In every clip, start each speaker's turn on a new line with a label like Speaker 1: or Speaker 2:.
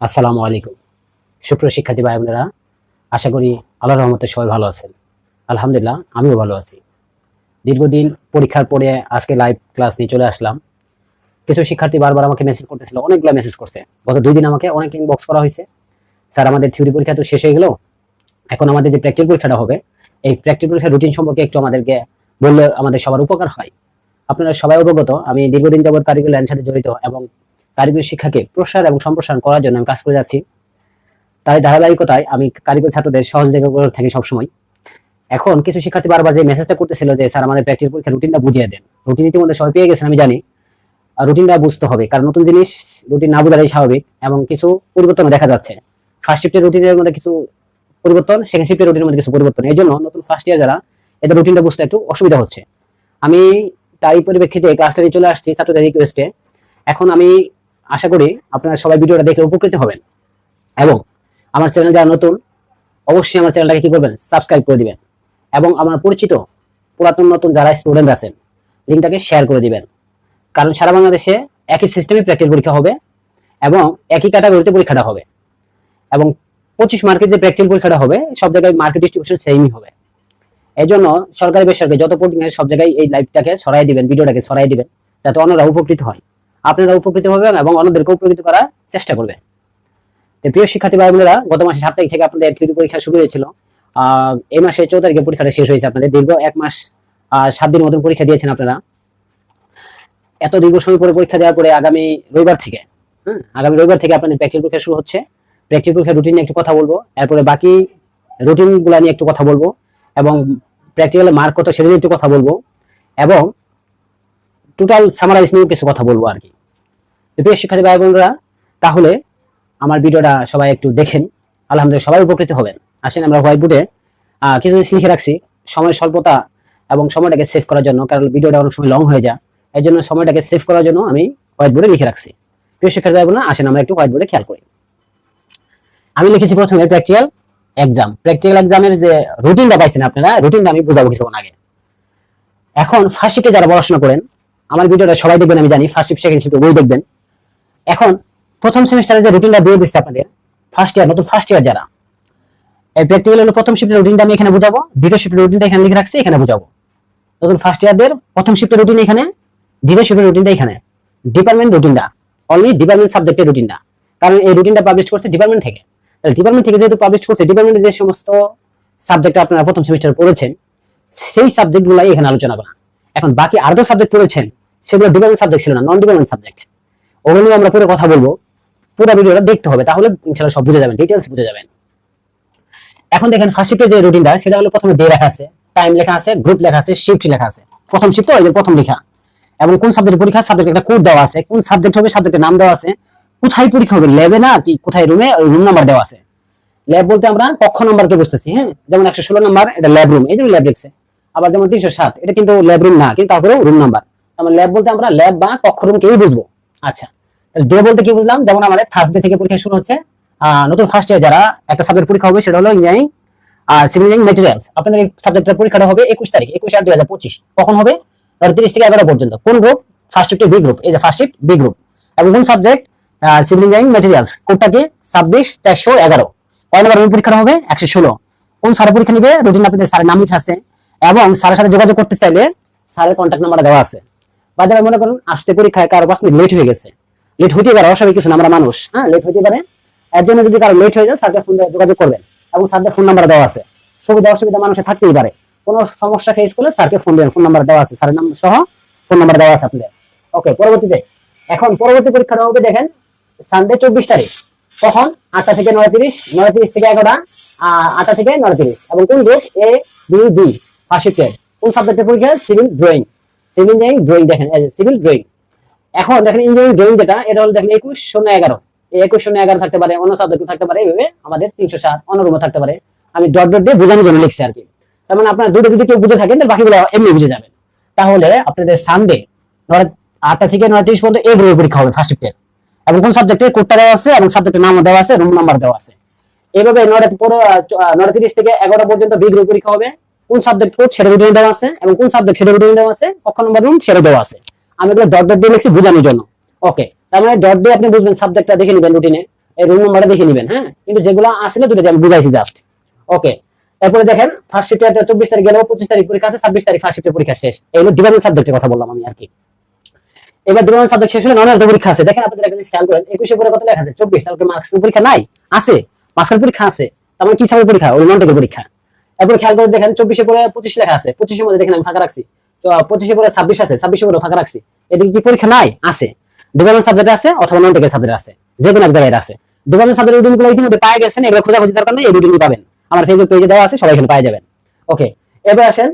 Speaker 1: আসসালামু আলাইকুম। সুপ্রিয় শিক্ষার্থী ভাই বোনেরা, আশা করি আল্লাহর রহমতে সবাই ভালো আছেন। আলহামদুলিল্লাহ আমিও ভালো আছি। দীর্ঘদিন পরীক্ষার পরে আজকে লাইভ ক্লাস নিয়ে চলে আসলাম। কিছু শিক্ষার্থী বারবার আমাকে মেসেজ করতেছিল, অনেকগুলো মেসেজ করছে। গত 2 দিন আমাকে অনেক ইনবক্স করা হয়েছে। স্যার আমাদের থিওরি পরীক্ষা তো শেষ হয়ে গেল, এখন আমাদের যে প্র্যাকটিক্যাল পরীক্ষাটা হবে, এই প্র্যাকটিক্যাল পরীক্ষার রুটিন সম্পর্কে একটু আমাদেরকে বললে আমাদের সবার উপকার হয়। আপনারা সবাই অবগত, আমি দীর্ঘদিন যাবৎ কারিগরি লাইনের সাথে জড়িত এবং কারিগরি শিক্ষাকে প্রসার এবং সম্প্রসারণ করার জন্য আমি কাজ করে যাচ্ছি। তাই ধারাবাহিকতায় আমি কারিগরি ছাত্রদের সহযোগিতা করে থাকি সবসময়। এখন কিছু শিক্ষার্থী বারবার যে মেসেজটা করতেছিল যে স্যার আমাদের প্র্যাকটিক্যাল পরীক্ষার রুটিনটা বুঝিয়ে দেন। রুটিন ইতিমধ্যে সবাই পেয়ে গেছেন আমি জানি, আর রুটিনটা বুঝতে হবে কারণ নতুন জিনিস রুটিন না বোঝাটাই স্বাভাবিক এবং কিছু পরিবর্তন দেখা যাচ্ছে। ফার্স্ট শিফটের রুটিনের মধ্যে কিছু পরিবর্তন, সেকেন্ড শিফটের রুটিনের মধ্যে কিছু পরিবর্তন, এই জন্য নতুন ফার্স্ট ইয়ার যারা এদের রুটিনটা বুঝতে একটু অসুবিধা হচ্ছে। আমি তাই পরিপ্রেক্ষিতে ক্লাসটা নিয়ে চলে আসছি ছাত্রদের রিকোয়েস্টে। এখন আমি আশা করি আপনারা সবাই ভিডিওটা দেখে উপকৃত হবেন এবং আমার চ্যানেল যারা নতুন অবশ্যই আমার চ্যানেলটাকে কি করবেন, সাবস্ক্রাইব করে দিবেন এবং আমার পরিচিত পুরাতন নতুন যারা স্টুডেন্ট আছেন লিঙ্কটাকে শেয়ার করে দিবেন। কারণ সারা বাংলাদেশে একই সিস্টেমে প্র্যাকটিক্যাল পরীক্ষা হবে এবং একই ক্যাটাগরিতে পরীক্ষাটা হবে এবং 25 মার্কের যে প্র্যাকটিক্যাল পরীক্ষাটা হবে সব জায়গায় মার্কেট ডিস্ট্রিবিউশন সেমই হবে। এই জন্য সরকারি বেসরকারি যত পোর্টিং সব জায়গায় এই লাইভটাকে ছড়াই দিবেন, ভিডিওটাকে ছড়াই দিবেন যাতে অন্যরা উপকৃত হয়, আপনারা উপকৃত হবেন এবং অন্যদেরকে উপকৃত করার চেষ্টা করবেন। প্রিয় শিক্ষার্থী ভাই বোনেরা, গত মাসে 7 তারিখ থেকে আপনাদের থিওরি পরীক্ষা শুরু হয়েছিল। এই মাসে 14 তারিখে পরীক্ষাটা শেষ হয়েছে। আপনাদের দীর্ঘ 1 মাস 7 দিন মতন পরীক্ষা দিয়েছেন আপনারা। এত দীর্ঘ সময় পরে পরীক্ষা দেওয়ার পরে আগামী রবিবার থেকে আপনাদের প্র্যাকটিক্যাল পরীক্ষা শুরু হচ্ছে। প্র্যাকটিক্যাল পরীক্ষার রুটিন নিয়ে একটু কথা বলবো, এরপরে বাকি রুটিন গুলা নিয়ে একটু কথা বলবো এবং প্র্যাকটিক্যালে মার্ক কত সেটা নিয়ে একটু কথা বলবো এবং টোটাল সামারাইজ নিয়ে কিছু কথা বলবো আর কি। প্রিয় শিক্ষার্থী ভাই বোনেরা, তাহলে আমার ভিডিওটা সবাই একটু দেখেন, আলহামদুলিল্লাহ সবাই উপকৃত হবেন। আসেন আমরা হোয়াইট বোর্ডে কিছু লিখে রাখছি সময় স্বল্পতা এবং সময়টাকে সেভ করার জন্য, কারণ ভিডিওটা অনেক সময় লং হয়ে যায়, এই জন্য সময়টাকে সেভ করার জন্য আমি হোয়াইট বোর্ডে লিখে রাখছি। প্রিয় শিক্ষার্থী ভাই বোনেরা, আসেন আমরা একটু হোয়াইট বোর্ডে খেয়াল করি। আমি লিখেছি প্রথমে প্র্যাকটিক্যাল এক্সাম। প্র্যাকটিক্যাল এক্সামের যে রুটিনটা পাইছেন আপনারা, রুটিনটা আমি বুঝাবো কিছুক্ষণ আগে। এখন ফার্স্ট শিফটে যারা পড়াশোনা করেন আমার ভিডিওটা সবাই দেখবেন আমি জানি, ফার্স্ট শিফট সেকেন্ড শিফট বই দেখবেন। এখন প্রথম সেমিস্টারে যে রুটিনটা দিয়ে দিচ্ছে আপনাদের ফার্স্ট ইয়ার, নতুন ফার্স্ট ইয়ার যারা, এই প্র্যাকটিক্যাল হলো প্রথম শিফটের রুটিনটা আমি এখানে বুঝাবো, দ্বিতীয় শিফটের রুটিনটা এখানে লিখে রাখছি এখানে বুঝাবো। নতুন ফার্স্ট ইয়ারদের প্রথম শিফটের রুটিন এখানে, দ্বিতীয় শিফটের রুটিনটা এখানে, ডিপার্টমেন্ট রুটিনটা অনলি ডিপার্টমেন্ট সাবজেক্টের রুটিনটা, কারণ এই রুটিনটা পাবলিশ করছে ডিপার্টমেন্ট থেকে। তাহলে ডিপার্টমেন্ট থেকে যেহেতু পাবলিশ করছে, ডিপার্টমেন্টের যে সমস্ত সাবজেক্ট আপনারা প্রথম সেমিস্টারে পড়েছেন সেই সাবজেক্টগুলাই এখানে আলোচনা করা। এখন বাকি আরো সাবজেক্ট পড়েছেন সেগুলো ডিপার্টমেন্ট সাবজেক্ট ছিল না, নন ডিপার্টমেন্ট সাবজেক্ট, ওগুলো নিয়ে আমরা পুরো কথা বলবো। পুরো ভিডিওটা দেখতে হবে, তাহলে ইনশাআল্লাহ সব বুঝে যাবেন, ডিটেইলস বুঝে যাবেন। এখন দেখেন ফার্স্ট শিফটের যে রুটিনটা সেটা হলো প্রথমে ডে লেখা আছে, টাইম লেখা আছে, গ্রুপ লেখা আছে, শিফট লেখা আছে। প্রথম শিফট ওই যে প্রথম লেখা এবং কোন সাবজেক্টের পরীক্ষা, সাবজেক্ট একটা কোড দেওয়া আছে, কোন সাবজেক্ট হবে সাবজেক্টের নাম দেওয়া আছে, কোথায় পরীক্ষা হবে ল্যাবে না কি কোথায় রুমে, ওই রুম নাম্বার দেওয়া আছে। ল্যাব বলতে আমরা কক্ষ নাম্বারকে বুঝতেছি, হ্যাঁ, যেমন 116 নাম্বার এটা ল্যাব রুম, এই যে ল্যাব লিখছে। আবার যেমন 307 এটা কিন্তু ল্যাব রুম না, কিন্তু তারপরে রুম নাম্বার। আমরা ল্যাব বলতে আমরা ল্যাব বা কক্ষ রুম কেই বুঝবো। আচ্ছা, তাহলে ডে বলতে কি বুঝলাম, যেমন আমাদের থার্সডে থেকে পরীক্ষা শুরু হচ্ছে। নতুন ফার্স্ট ইয়ার যারা একটা সাবজেক্ট পরীক্ষা হবে সেটা হলো ইঞ্জিনিয়ারিং সিভিল ইঞ্জিনিয়ারিং ম্যাটেরিয়ালস। আপনাদের এই সাবজেক্টের পরীক্ষাটা হবে 21 তারিখ, 21/8/2025। কখন হবে? 30 থেকে 11 পর্যন্ত। কোন group? First shift B group, এই যে ফার্স্ট শিফট বি গ্রুপ। এবং কোন সাবজেক্ট? Civil engineering materials. কোডটা কি? 26411। কয় নম্বর রুম পরীক্ষা হবে? 116। কোন স্যারের পরীক্ষা নিবে? রুটিন আপনাদের স্যারের নাম লিখা আছে এবং স্যারের সাথে যোগাযোগ করতে চাইলে স্যারের কন্ট্যাক্ট নাম্বার দেওয়া আছে। বাদে মনে করুন আসতে পরীক্ষায় কারো 5 মিনিট লেট হয়ে গেছে, লেট হতে পারে, অস্বাভাবিক কিছু না, আমরা মানুষ, হ্যাঁ, লেট হতে পারে। এর জন্য যদি কারো লেট হয়ে যায় স্যারকে ফোন দিয়ে যোগাযোগ করবেন এবং স্যারদের ফোন নাম্বার দেওয়া আছে। সুবিধা অসুবিধা মানুষের থাকতেই পারে, কোনো সমস্যা ফেস করলে স্যারকে ফোন দিবেন, ফোন নাম্বার দেওয়া আছে, স্যারের নাম সহ ফোন নাম্বার দেওয়া আছে আপনাদের। ওকে, পরবর্তীতে এখন পরবর্তী পরীক্ষাটা হবে দেখেন সানডে 24 তারিখ। কখন? 8টা থেকে 9:30, 9:30 থেকে 11টা, 8টা থেকে 9:30। এবং কোন group? A B D first শিফটের। কোন সাবজেক্টের পরীক্ষা? Civil drawing, civil engineering drawing. দেখেন এই যে সিভিল ড্রয়িং। এখন দেখেন ইঞ্জিনিয়ারিং ড্রয়িং যেটা, এটা হলো দেখেন 21/011। এই 21/011 থাকতে পারে, অন্য সাবজেক্ট থাকতে পারে, এইভাবে আমাদের 307 অন্য রুমে থাকতে পারে। আমি ডট ডট দিয়ে বোঝানোর জন্য লিখছি আর কি। তার মানে আপনারা দুটো যদি কেউ বুঝে থাকেন তাহলে বাকিগুলো এমনি বুঝে যাবেন। তাহলে আপনাদের সানডে 8টা থেকে 9:30 পর্যন্ত এই গ্রুপের পরীক্ষা হবে ফার্স্ট শিফটের। এবং কোন সাবজেক্টের কোডটা দেওয়া আছে এবং সাবজেক্টের নাম দেওয়া আছে, রুম নাম্বার দেওয়া আছে। এইভাবে 9:30 থেকে 11টা পর্যন্ত বি গ্রুপ পরীক্ষা হবে। কোন সাবজেক্ট কোড সেটা রুটিন দেওয়া আছে এবং কোন সাবজেক্ট সেটা রুটিন দেওয়া আছে, কক্ষ নম্বর রুম সেটা দেওয়া আছে। আমি এগুলো ডট ডট দিয়ে লিখছি বোঝানোর জন্য। ওকে, তার মানে ডট দিয়ে আপনি বুঝবেন, সাবজেক্টটা দেখে নেবেন রুটিনে। এই রুম নাম্বারটা দেখে নেবেন, হ্যাঁ। কিন্তু যেগুলো আসলে দুটো আমি বুঝাইছি জাস্ট। ওকে, এরপরে দেখেন ফার্স্ট শিফটে 24 তারিখ গেল, 25 তারিখ পরীক্ষা আছে, 26 তারিখ ফার্স্ট শিফটের পরীক্ষা শেষ। এই হলো ডিপার্টমেন্ট সাবজেক্টের কথা বললাম আমি আর কি। এবার ডিপার্টমেন্ট সাবজেক্ট শেষ হলে নন পরীক্ষা আছে। দেখেন আপনাদের একটা খেয়াল করেন, 21 পরে কত লেখা আছে? 24। তাহলে মার্কস পরীক্ষা নাই? আছে, মার্কসের পরীক্ষা আছে। তার মানে কি সাবজেক্ট পরীক্ষা? ওই নন পরীক্ষা। এরপর খেয়াল করে দেখেন 24 পরে 25 লেখা আছে, 25 এর মধ্যে দেখেন আমি ফাঁকা রাখছি। তো 25 পরে 26 আছে, 26 পরে ফাঁকা রাখছি। এদিকে কি পরীক্ষা নাই? আছে। ডিপার্টমেন্ট সাবজেক্ট আছে অথবা নন টেকের সাবজেক্ট আছে, যে কোনো এক জায়গায় আছে। ডিপার্টমেন্ট সাবজেক্ট রুটিনগুলো ইতিমধ্যে পাওয়া গেছেন, এগুলো খোঁজাখুঁজি দরকার নেই, এই রুটিনই পাবেন আমার ফেসবুক পেজে দেওয়া আছে, সবাই এখানে পাওয়া যাবেন। ওকে, এবার আসেন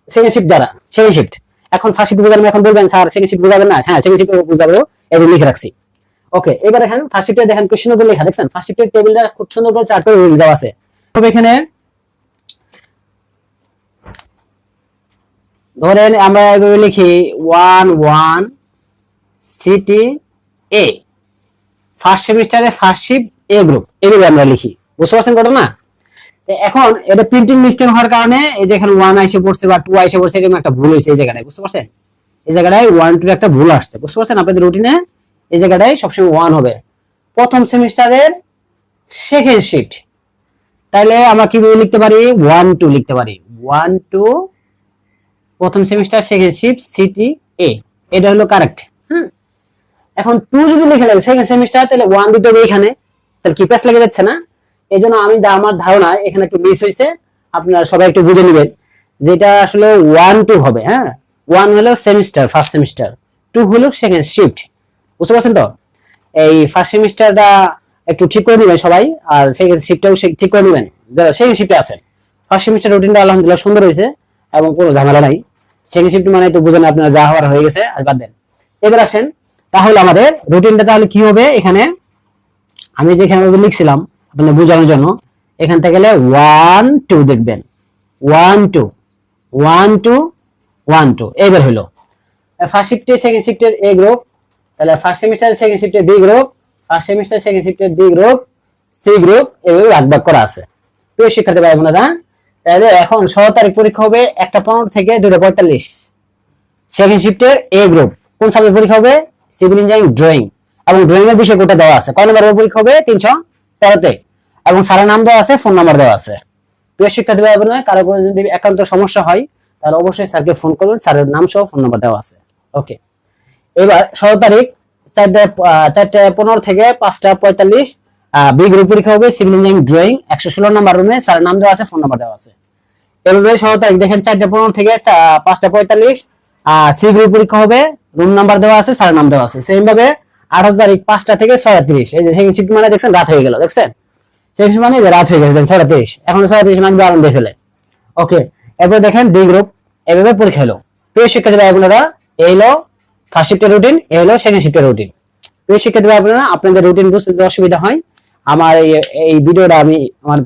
Speaker 1: সেকেন্ড শিফট যারা, সেকেন্ড শিফট। এখন ফার্স্ট শিফট বুঝাবেন, এখন বলবেন স্যার সেকেন্ড শিফট বুঝাবেন না? হ্যাঁ, সেকেন্ড শিফট বুঝাবো, এই যে লিখে রাখছি। ওকে, এবার দেখেন ফার্স্ট শিফটে দেখেন কোশ্চেন উপর লেখা দেখছেন, ফার্স্ট শিফটের টেবিলটা খুব সুন্দর করে চার্ট করে দেওয়া আছে। তবে এখানে ধরেন আমরা এভাবে লিখি 1 সিটি এ, ফার্স্ট সেমিস্টারে ফার্স্ট শিফট এ গ্রুপ, এইভাবে আমরা লিখি। বুঝতে পারছেন ঘটনা? এখন এটা প্রিন্টিং মিস্টেক হওয়ার কারণে এই যে এখানে 1 এসে পড়ছে বা 2 এসে পড়ছে, এরকম একটা ভুল হয়েছে এই জায়গাটায়। বুঝতে পারছেন? এই জায়গাটায় 1 2 একটা ভুল আসছে। বুঝতে পারছেন? আপনাদের রুটিনে এই জায়গাটায় সবসময় 1 হবে প্রথম সেমিস্টারের সেকেন্ড শিফট। তাহলে আমরা কিভাবে লিখতে পারি? 1 2 লিখতে পারি। 1 2 প্রথম সেমিস্টার সেকেন্ড শিফট সিটি এ, এটা হলো কারেক্ট। এখন 2 যদি লিখে লাগে সেকেন্ড সেমিস্টার, তাহলে 1 দিতে হবে এখানে, তাহলে কি প্যাচ লেগে যাচ্ছে না? এই জন্য আমি আমার ধারণা এখানে একটু মিস হয়েছে, আপনারা সবাই একটু বুঝে নেবেন, যেটা আসলে 1 2 হবে। হ্যাঁ, 1 হলো সেমিস্টার ফার্স্ট সেমিস্টার, 2 হলো সেকেন্ড শিফট। বুঝতে পারছেন তো? এই ফার্স্ট সেমিস্টারটা একটু ঠিক করে নেবেন সবাই, আর সেকেন্ড শিফটটাও ঠিক করে নেবেন যারা সেকেন্ড শিফটে আছেন। ফার্স্ট সেমিস্টার রুটিনটা আলহামদুলিল্লাহ সুন্দর হয়েছে এবং কোনো ঝামেলা নাই। সেকেন্ড শিফট মানে তো বুঝেন আপনারা, যা হওয়ার হয়ে গেছে, আর বাদ দেন। এবার আসেন তাহলে আমাদের রুটিনটা তাহলে কি হবে? এখানে আমি যেখানে লিখছিলাম আপনাদের বোঝানোর জন্য, এখান থেকে গেলে 1 2 দেখবেন, 1 2 1 2 1 2 এবার হলো ফার্স্ট শিফটে সেকেন্ড শিফটের এ গ্রুপ, তাহলে ফার্স্ট সেমিস্টার সেকেন্ড শিফটের B group, first semester second শিফটের ডি গ্রুপ, সি গ্রুপ, এভাবে ভাগ করা আছে। প্রিয় শিক্ষার্থী ভাই বোনেরা, তাহলে এখন 16 তারিখ পরীক্ষা হবে 1:15 থেকে 2:45। সেকেন্ড শিফটের এ গ্রুপ কোন সাবজেক্ট পরীক্ষা হবে? সিভিল ইঞ্জিনিয়ারিং ড্রয়িং, এবং ড্রয়িং এর বিষয় কোটা দেওয়া আছে। কয় নম্বরের পরীক্ষা হবে? 313 তে, এবং স্যারের নাম দেওয়া আছে, ফোন নাম্বার দেওয়া আছে। প্রিয় শিক্ষার্থী ভাই বোনেরা, কারো কোনো যদি একান্ত সমস্যা হয় তাহলে অবশ্যই স্যারকে ফোন করবেন, স্যারের নাম সহ ফোন নাম্বার দেওয়া আছে। ওকে, এবার 16 তারিখ 4:15 থেকে 5:45 বি গ্রুপ পরীক্ষা হবে সিভিল ইঞ্জিনিয়ারিং ড্রয়িং, 116 নাম্বার রুমে, স্যারের নাম দেওয়া আছে, ফোন নাম্বার দেওয়া আছে। এভাবে 16 তারিখ দেখেন 4:15 থেকে 5:45 সি গ্রুপ পরীক্ষা হবে, রুম নাম্বার দেওয়া আছে, স্যারের নাম দেওয়া আছে। সেম ভাবে 18 তারিখ 5টা থেকে 6:30, এই যে সেকেন্ড শিফট মানে দেখছেন রাত হয়ে গেল, দেখছেন সেকেন্ড শিফট মানে রাত হয়ে গেছে 6:30, এখন 6:30 মানে আরাম দিয়ে ফেলে। ওকে, এরপর দেখেন ডি গ্রুপ, এভাবে পরীক্ষা হলো। প্রিয় শিক্ষার্থী ভাই বোনেরা, এই হলো ফার্স্ট শিফটের রুটিন, এই হলো সেকেন্ড শিফটের রুটিন। প্রিয় শিক্ষার্থী ভাই বোনেরা, আপনাদের রুটিন বুঝতে যদি অসুবিধা হয়, আমার এই ভিডিওটা আমি আমার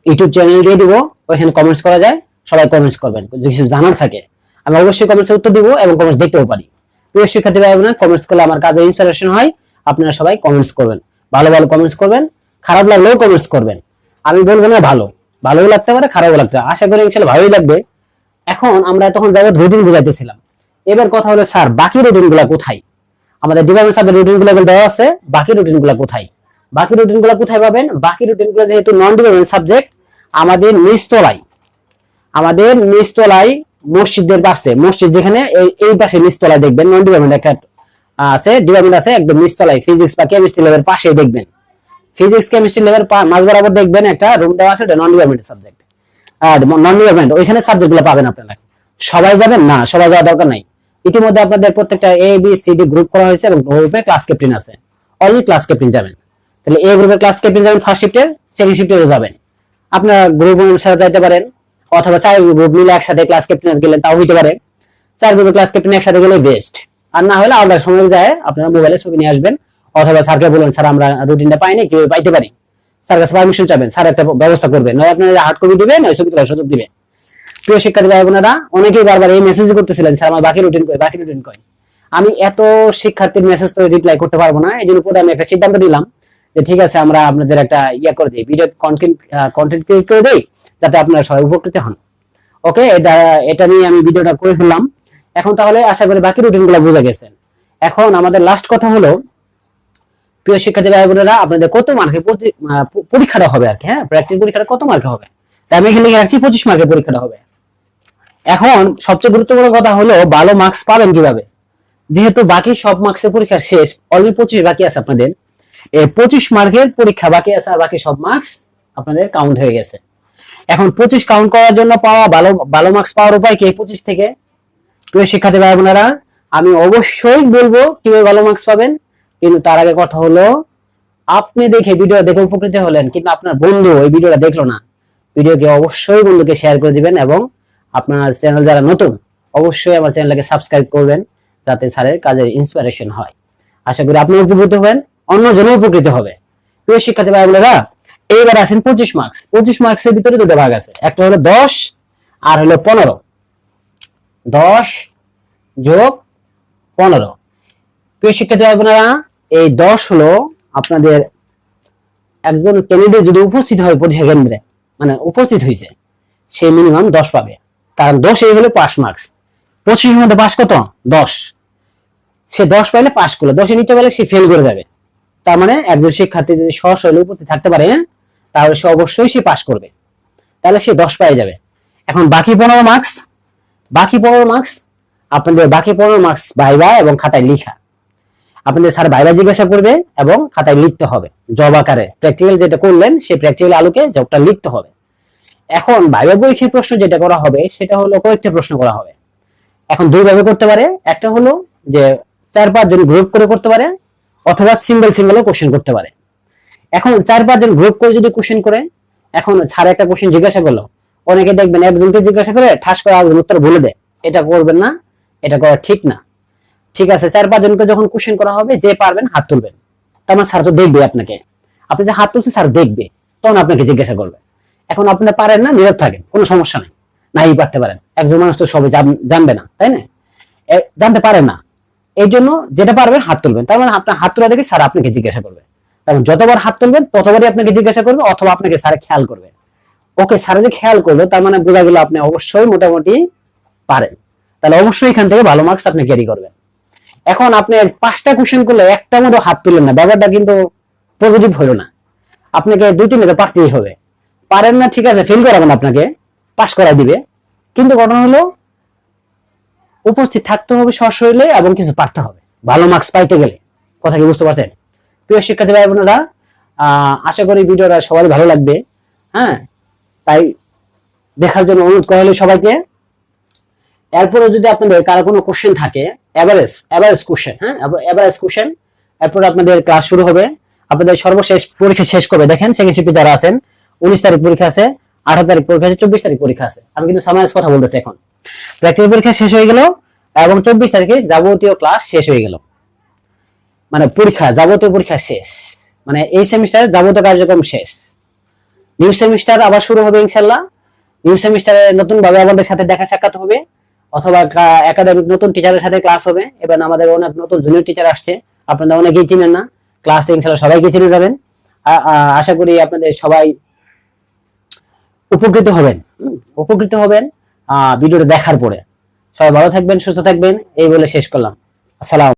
Speaker 1: ইউটিউব চ্যানেল দিয়ে দিব, ওইখানে কমেন্টস করা যায়, সবাই কমেন্টস করবেন, যদি কিছু জানার থাকে আমি অবশ্যই কমেন্টসে উত্তর দিব এবং কমেন্টস দেখতেও পারি। প্রিয় শিক্ষার্থী ভাই বোনেরা, কমেন্টস করলে আমার কাজে ইন্সপিরেশন হয়, আপনারা সবাই কমেন্টস করবেন, ভালো ভালো কমেন্টস করবেন, খারাপ লাগলেও কমেন্টস করবেন। আমি বলবো না ভালোও লাগতে পারে, খারাপও লাগতে পারে, আশা করি ইনশাআল্লাহ ভালোই লাগবে। এখন আমরা তখন যাবো রুটিন বুঝাইতেছিলাম, এবার কথা হলো স্যার বাকি রুটিনগুলো কোথায়? আমাদের ডিপার্টমেন্ট সাবজেক্ট রুটিনগুলো দেওয়া আছে, বাকি রুটিনগুলো কোথায়? বাকি রুটিনগুলো কোথায় পাবেন? বাকি রুটিনগুলো যেহেতু নন ডিপার্টমেন্ট সাবজেক্ট, আমাদের নিচতলায় মসজিদের পাশে, মসজিদ যেখানে এই পাশে নিচতলায় দেখবেন নন ডিপার্টমেন্ট একটা আছে, ডিপার্টমেন্ট আছে একদম নিচতলায়, ফিজিক্স বা কেমিস্ট্রি ল্যাবের পাশে দেখবেন, ফিজিক্স কেমিস্ট্রি ল্যাবের মাঝ বরাবর দেখবেন একটা রুম দেওয়া আছে, নন ডিপার্টমেন্ট সাবজেক্ট। আর নন ডিপার্টমেন্ট ওইখানে সাবজেক্টগুলো পাবেন আপনারা। সবাই যাবেন না, সবাই যাওয়ার দরকার নাই। ইতিমধ্যে আপনাদের প্রত্যেকটা A B C D group করা হয়েছে এবং গ্রুপে ক্লাস ক্যাপ্টেন আছে, অনলি ক্লাস ক্যাপ্টেন যাবেন। তাহলে এ গ্রুপের ক্লাস ক্যাপ্টেন যাবেন ফার্স্ট শিফটের, সেকেন্ড শিফটেরও যাবেন। আপনারা গ্রুপ অনুসারে যাইতে পারেন, অথবা 4 গ্রুপ মিলে একসাথে ক্লাস ক্যাপ্টেন গেলেন, তাও হইতে পারে। 4 গ্রুপের ক্লাস ক্যাপ্টেন একসাথে গেলে বেস্ট, আর না হলে আলাদা সময় যায় আপনারা মোবাইলে ছবি নিয়ে আসবেন, অথবা স্যারকে বলুন স্যার আমরা রুটিনটা পাইনি, কিভাবে পাইতে পারি, স্যার কাছে পারমিশন চাবেন, স্যার একটা ব্যবস্থা করবেন, নয় আপনারা হার্ড কপি দিবেন, নয় ছবি তোলার সুযোগ দিবেন। প্রিয় শিক্ষার্থী ভাই বোনেরা, অনেকেই বারবার এই মেসেজ করতেছিলেন স্যার আমার বাকি রুটিন কই। আমি এত শিক্ষার্থীর মেসেজ তো রিপ্লাই করতে পারবো না, এই জন্য পরে আমি একটা সিদ্ধান্ত নিলাম যে ঠিক আছে আমরা আপনাদের একটা করে দিই, ভিডিও কন্টেন্ট ক্রিয়েট করে দিই, যাতে আপনারা সবাই উপকৃত হন। ওকে, এটা নিয়ে আমি ভিডিওটা করে ফেললাম। এখন তাহলে আশা করি বাকি রুটিনগুলো বুঝে গেছেন। এখন আমাদের লাস্ট কথা হলো প্রিয় শিক্ষার্থী ভাই বোনেরা, আপনাদের কত মার্কের পরীক্ষাটা হবে আর কি, হ্যাঁ প্র্যাকটিস পরীক্ষাটা কত মার্কের হবে, তাই আমি এখানে লিখে রাখছি 25 মার্কের পরীক্ষাটা হবে। এখন সবচেয়ে গুরুত্বপূর্ণ কথা হলো ভালো মার্কস পাবেন কিভাবে, যেহেতু বাকি সব মার্কসের পরীক্ষা শেষ, অলরেডি 25 বাকি আছে আপনাদের, এই 25 মার্কের পরীক্ষা বাকি আছে, আর বাকি সব মার্কস আপনাদের কাউন্ট হয়ে গেছে। এখন 25 কাউন্ট করার জন্য পাওয়া ভালো মার্কস পাওয়ার উপায় কি 25 থেকে? প্রিয় শিক্ষার্থী ভাই বোনেরা, আমি অবশ্যই বলবো কিভাবে ভালো মার্কস পাবেন, কিন্তু তার আগে কথা হলো আপনি দেখে ভিডিও দেখে উপকৃত হলেন, কিন্তু আপনার বন্ধু ওই ভিডিওটা দেখলো না, ভিডিওকে অবশ্যই বন্ধুকে শেয়ার করে দিবেন, এবং আপনার চ্যানেল যারা নতুন অবশ্যই আমার চ্যানেলকে সাবস্ক্রাইব করবেন, যাতে স্যারের কাজের ইন্সপিরেশন হয়। আশা করি আপনি উপকৃত হবেন, অন্যজনও উপকৃত হবে। প্রিয় শিক্ষার্থী ভাই বোনেরা, এইবার আসেন 25 মার্কস। 25 মার্কসের ভিতরে দুটো ভাগ আছে, একটা হলো 10 আর হলো 15। 10 যোগ 15। প্রিয় শিক্ষার্থী ভাই বোনেরা, এই 10 হলো আপনাদের একজন ক্যান্ডিডেট যদি উপস্থিত হয় পরীক্ষা কেন্দ্রে, মানে উপস্থিত হয়েছে, সে মিনিমাম 10 পাবে, কারণ 10 এই হলো পাস মার্কস। 25 এর মধ্যে পাস কত? 10। সে 10 পাইলে পাস করলো, 10 এর নিচে পেলে সে ফেল করে যাবে। তার মানে একজন শিক্ষার্থী যদি সশরীরে উপস্থিত থাকতে পারে, তাহলে সে অবশ্যই সে পাস করবে, তাহলে সে 10 পেয়ে যাবে। এখন বাকি 15 মার্কস, আপনাদের বাকি 15 মার্কস ভাইবা এবং খাতায় লেখা। আপনাদের স্যার ভাইবা জিজ্ঞাসা করবে এবং খাতায় লিখতে হবে জব আকারে, প্র্যাকটিক্যাল যেটা করলেন সেই প্র্যাকটিক্যাল আলোকে জবটা লিখতে হবে। এখন ভাইবা পরীক্ষার প্রশ্ন যেটা করা হবে সেটা হলো কয়েকটা প্রশ্ন করা হবে। এখন দুই ভাবে করতে পারে, একটা হলো যে 4-5 জন গ্রুপ করে করতে পারে, অথবা সিঙ্গেলও কোশ্চেন করতে পারে। এখন 4-5 জন গ্রুপ করে যদি কোশ্চেন করে, এখন স্যার একটা কোশ্চেন জিজ্ঞাসা করলো, অনেকে দেখবেন একজনকে জিজ্ঞাসা করে ঠাস করে আরেকজন উত্তর বলে দেয়, এটা করবেন না, এটা করা ঠিক না। ঠিক আছে, 4-5 জনকে যখন কোশ্চেন করা হবে, যে পারবেন হাত তুলবেন, তার মানে স্যার তো দেখবে আপনাকে, আপনি যে হাত তুলছেন স্যার দেখবে, তখন আপনাকে জিজ্ঞাসা করবে। এখন আপনি পারেন না, নীরব থাকেন, কোনো সমস্যা নাই, নাই পারতে পারেন, একজন মানুষ তো সবাই জানবে না, তাই না, জানতে পারেন না, এই জন্য যেটা পারবেন হাত তুলবেন, তার মানে আপনার হাত তোলা দেখে স্যার আপনাকে জিজ্ঞাসা করবে, কারণ যতবার হাত তুলবেন ততবারই আপনাকে জিজ্ঞাসা করবে, অথবা আপনাকে স্যার খেয়াল করবে। ওকে, স্যার যে খেয়াল করবে তার মানে বোঝা গেল আপনি অবশ্যই মোটামুটি পারেন, তাহলে অবশ্যই এখান থেকে ভালো মার্কস আপনি ক্যারি করবেন। এখন আপনি 5টা কোশ্চেন করলে একটা মতো হাত তুললেন না, ব্যাপারটা কিন্তু পজিটিভ হলো না, আপনাকে 2-3টা পারতেই হবে। পারেন না ঠিক আছে, ফেল করাবেন, আপনাকে পাস করাই দিবে, কিন্তু ঘটনা হলো উপস্থিত থাকতে হবে সশরীরে এবং কিছু পারতে হবে ভালো মার্কস পাইতে গেলে। কথা কি বুঝতে পারছেন? প্রিয় শিক্ষার্থী ভাই বোনেরা, আশা করি ভিডিওটা সবাই ভালো লাগবে, হ্যাঁ, তাই দেখার জন্য অনুরোধ করা হলো সবাইকে। এরপরে যদি আপনাদের কারো কোনো কোশ্চেন থাকে, এভারেজ কোশ্চেন, হ্যাঁ এভারেজ কোশ্চেন, এরপর আপনাদের ক্লাস শুরু হবে। আপনাদের সর্বশেষ পরীক্ষা শেষ করবে, দেখেন সেকেন্ড শিফটে যারা আছেন 19 তারিখ পরীক্ষা আছে, 18 তারিখ পরীক্ষা আছে, 24 তারিখ পরীক্ষা আছে। আমি কিন্তু সামারাইজ কথা বলতেছি, এখন প্র্যাকটিক্যাল পরীক্ষা শেষ হয়ে গেল এবং 24 তারিখে যাবতীয় ক্লাস শেষ হয়ে গেল, মানে পরীক্ষা যাবতীয় পরীক্ষা শেষ, মানে এই সেমিস্টারের যাবতীয় কার্যক্রম শেষ। নিউ সেমিস্টার আবার শুরু হবে ইনশাআল্লাহ। নিউ সেমিস্টারে নতুন ভাবে আমাদের সাথে দেখা সাক্ষাৎ হবে, অথবা একাডেমিক নতুন টিচারের সাথে ক্লাস হবে। এবার আমাদের অনেক নতুন জুনিয়র টিচার আসছে, আপনারা অনেকেই চিনেন না, ক্লাসে ইনশাআল্লাহ সবাইকে চিনে যাবেন। আশা করি আপনাদের সবাই উপকৃত হবেন ভিডিওটা দেখার পরে। সবাই ভালো থাকবেন, সুস্থ থাকবেন, এই বলে শেষ করলাম। আসসালাম।